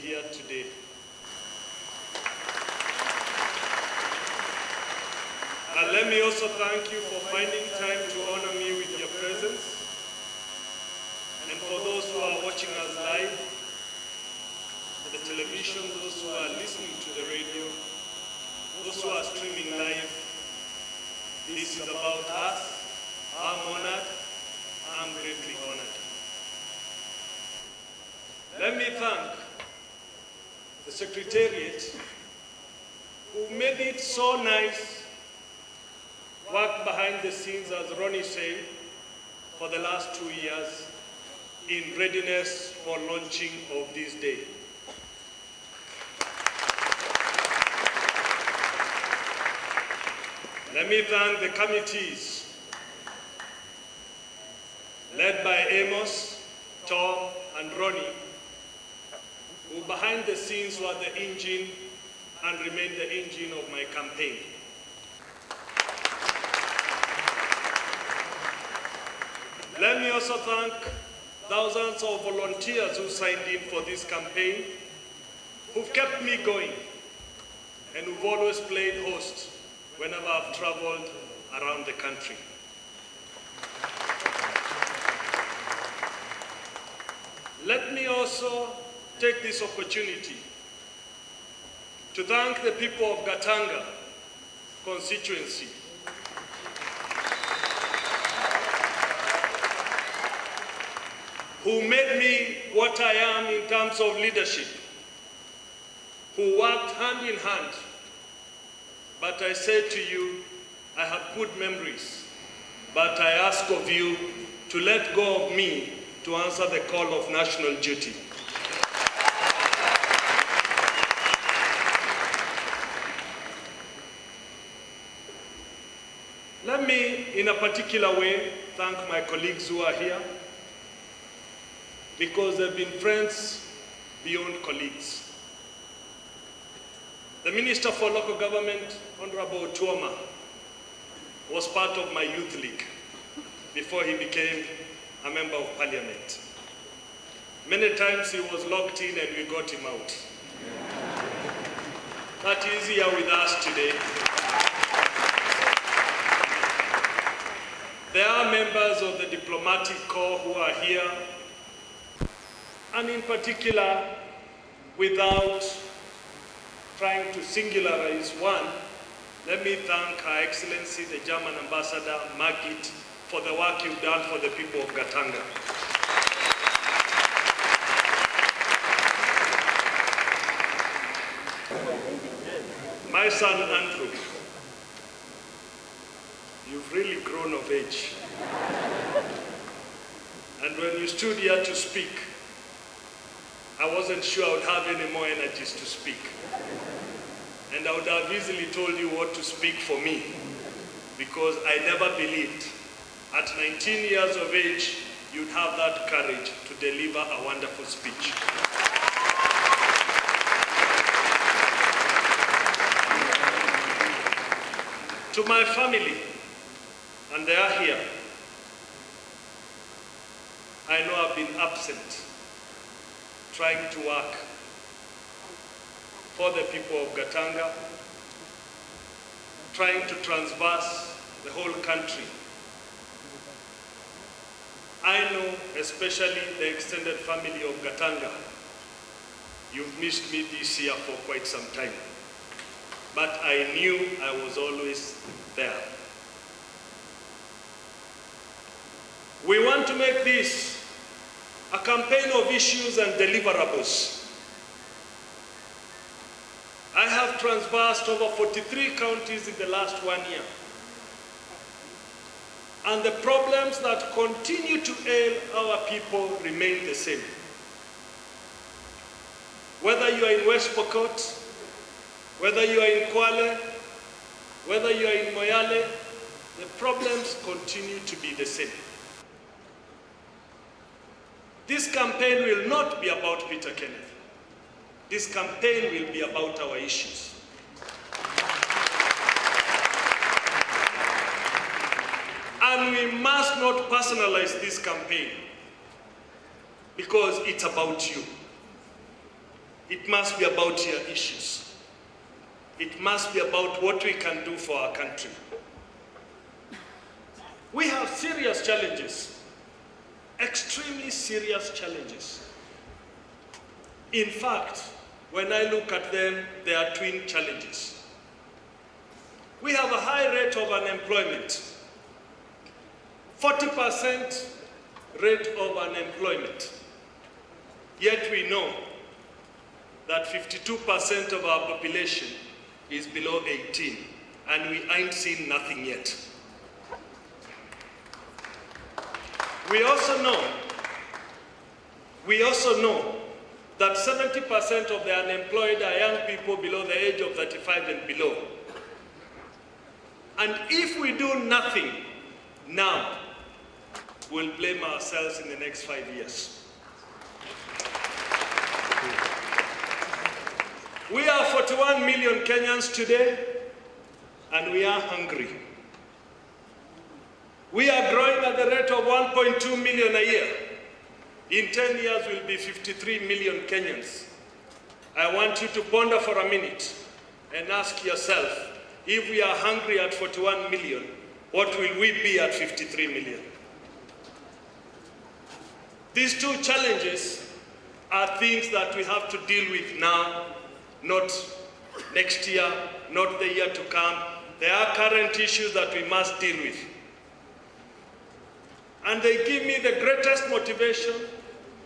here today. And let me also thank you for finding time to honor me with your presence. And for those who are watching us live, the television, those who are listening to the radio, those who are streaming live, this is about us. I'm honored. I'm greatly honored. Let me thank the Secretariat who made it so nice, worked behind the scenes, as Ronnie said, for the last 2 years in readiness for launching of this day. Let me thank the committees led by Amos, Tom, and Ronnie, who behind the scenes were the engine and remain the engine of my campaign. Let me also thank thousands of volunteers who signed in for this campaign, who've kept me going, and who've always played host whenever I've traveled around the country. Let me also take this opportunity to thank the people of Gatanga constituency who made me what I am in terms of leadership, who worked hand in hand. But I say to you, I have good memories, but I ask of you to let go of me to answer the call of national duty. Let me, in a particular way, thank my colleagues who are here, because they've been friends beyond colleagues. The Minister for Local Government, Honorable Tuoma, was part of my youth league before he became a member of parliament. Many times he was locked in and we got him out. That is here with us today. There are members of the diplomatic corps who are here, and in particular, without trying to singularize one, let me thank Her Excellency, the German Ambassador, Margit, for the work you've done for the people of Gatanga. My son, Andrew, you've really grown of age. And when you stood here to speak, I wasn't sure I would have any more energies to speak. And I would have easily told you what to speak for me, because I never believed at 19 years of age you'd have that courage to deliver a wonderful speech. To my family, and they are here, I know I've been absent, trying to work for the people of Gatanga, trying to traverse the whole country. I know, especially the extended family of Gatanga, you've missed me this year for quite some time. But I knew I was always there. We want to make this a campaign of issues and deliverables. I have traversed over 43 counties in the last 1 year. And the problems that continue to ail our people remain the same. Whether you are in West Pokot, whether you are in Kwale, whether you are in Moyale, the problems continue to be the same. This campaign will not be about Peter Kenneth. This campaign will be about our issues. And we must not personalize this campaign, because it's about you. it must be about your issues. It must be about what we can do for our country. We have serious challenges, extremely serious challenges. In fact, when I look at them, they are twin challenges. We have a high rate of unemployment, 40% rate of unemployment. Yet we know that 52% of our population is below 18, and we ain't seen nothing yet. We also know that 70% of the unemployed are young people below the age of 35 and below. And if we do nothing now, we'll blame ourselves in the next 5 years. We are 41 million Kenyans today, and we are hungry. We are growing at the rate of 1.2 million a year. In 10 years, we'll be 53 million Kenyans. I want you to ponder for a minute and ask yourself, if we are hungry at 41 million, what will we be at 53 million? These two challenges are things that we have to deal with now, not next year, not the year to come. They are current issues that we must deal with. And they give me the greatest motivation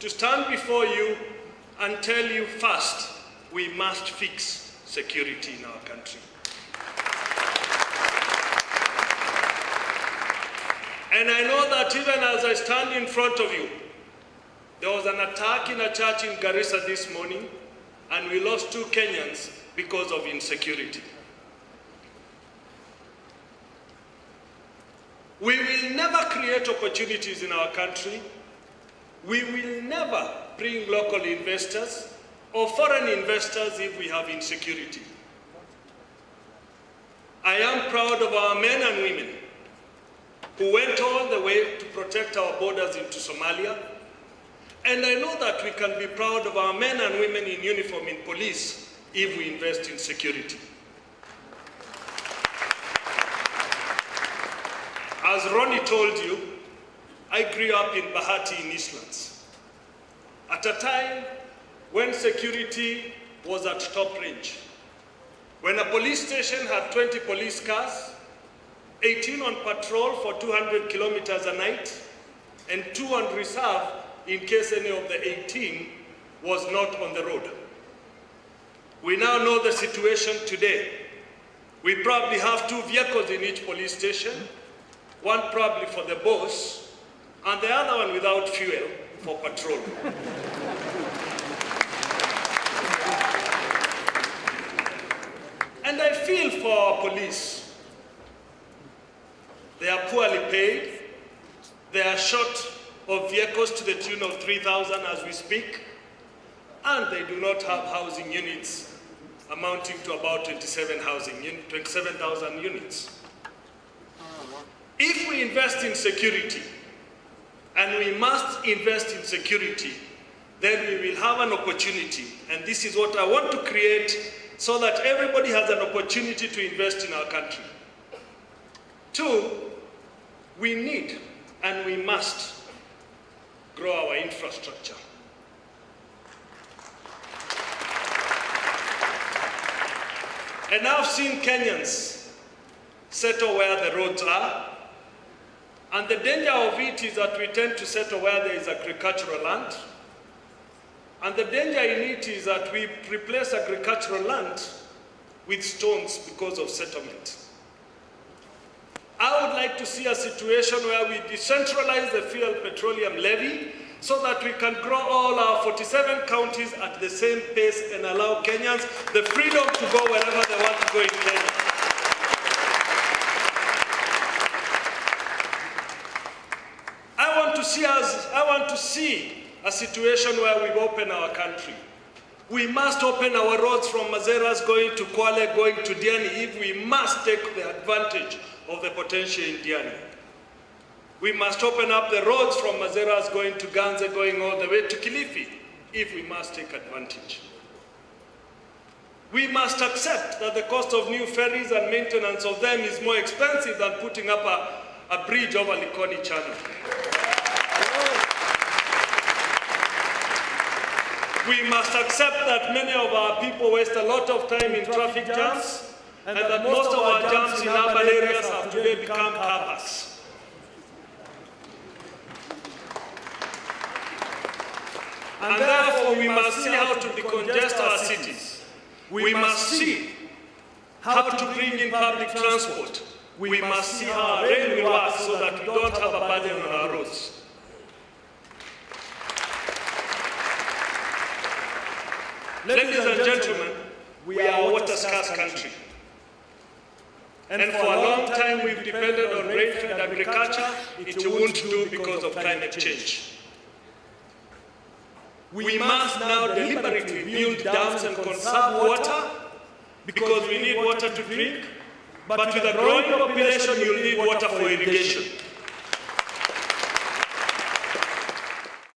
to stand before you and tell you first, we must fix security in our country. And I know that even as I stand in front of you, there was an attack in a church in Garissa this morning, and we lost 2 Kenyans because of insecurity. We will never create opportunities in our country. We will never bring local investors or foreign investors if we have insecurity. I am proud of our men and women who went all the way to protect our borders into Somalia. And I know that we can be proud of our men and women in uniform in police if we invest in security. As Ronnie told you, I grew up in Bahati in Eastlands, at a time when security was at top range. When a police station had 20 police cars, 18 on patrol for 200 kilometers a night, and 2 on reserve in case any of the 18 was not on the road. We now know the situation today. We probably have 2 vehicles in each police station, one probably for the boss, and the other one without fuel for patrol. And I feel for our police. They are poorly paid. They are short of vehicles to the tune of 3,000 as we speak, and they do not have housing units amounting to about 27,000 units. If we invest in security, and we must invest in security, then we will have an opportunity, and this is what I want to create so that everybody has an opportunity to invest in our country. 2, we need and we must grow our infrastructure. And I've seen Kenyans settle where the roads are, and the danger of it is that we tend to settle where there is agricultural land, and the danger in it is that we replace agricultural land with stones because of settlement. I would like to see a situation where we decentralize the fuel petroleum levy so that we can grow all our 47 counties at the same pace and allow Kenyans the freedom to go wherever they want to go in Kenya. I want to see a situation where we open our country. We must open our roads from Mazeras going to Kwale, going to Diani, if we must take the advantage of the potential in Diani. We must open up the roads from Mazeras going to Ganze, going all the way to Kilifi, if we must take advantage. We must accept that the cost of new ferries and maintenance of them is more expensive than putting up a bridge over Likoni Channel. We must accept that many of our people waste a lot of time in traffic jams, and that most of our jams in urban areas have today become car parks. And therefore we must see how to decongest our cities. We must see how to bring in public transport. We must see how our rail will work so that we don't have a burden on our roads. Ladies and gentlemen, we are a water-scarce country. And for a long time we've depended on rain-fed agriculture. It won't do because of climate change. We must now deliberately build dams and conserve water because we need water to drink, but with a growing population you'll need water for irrigation.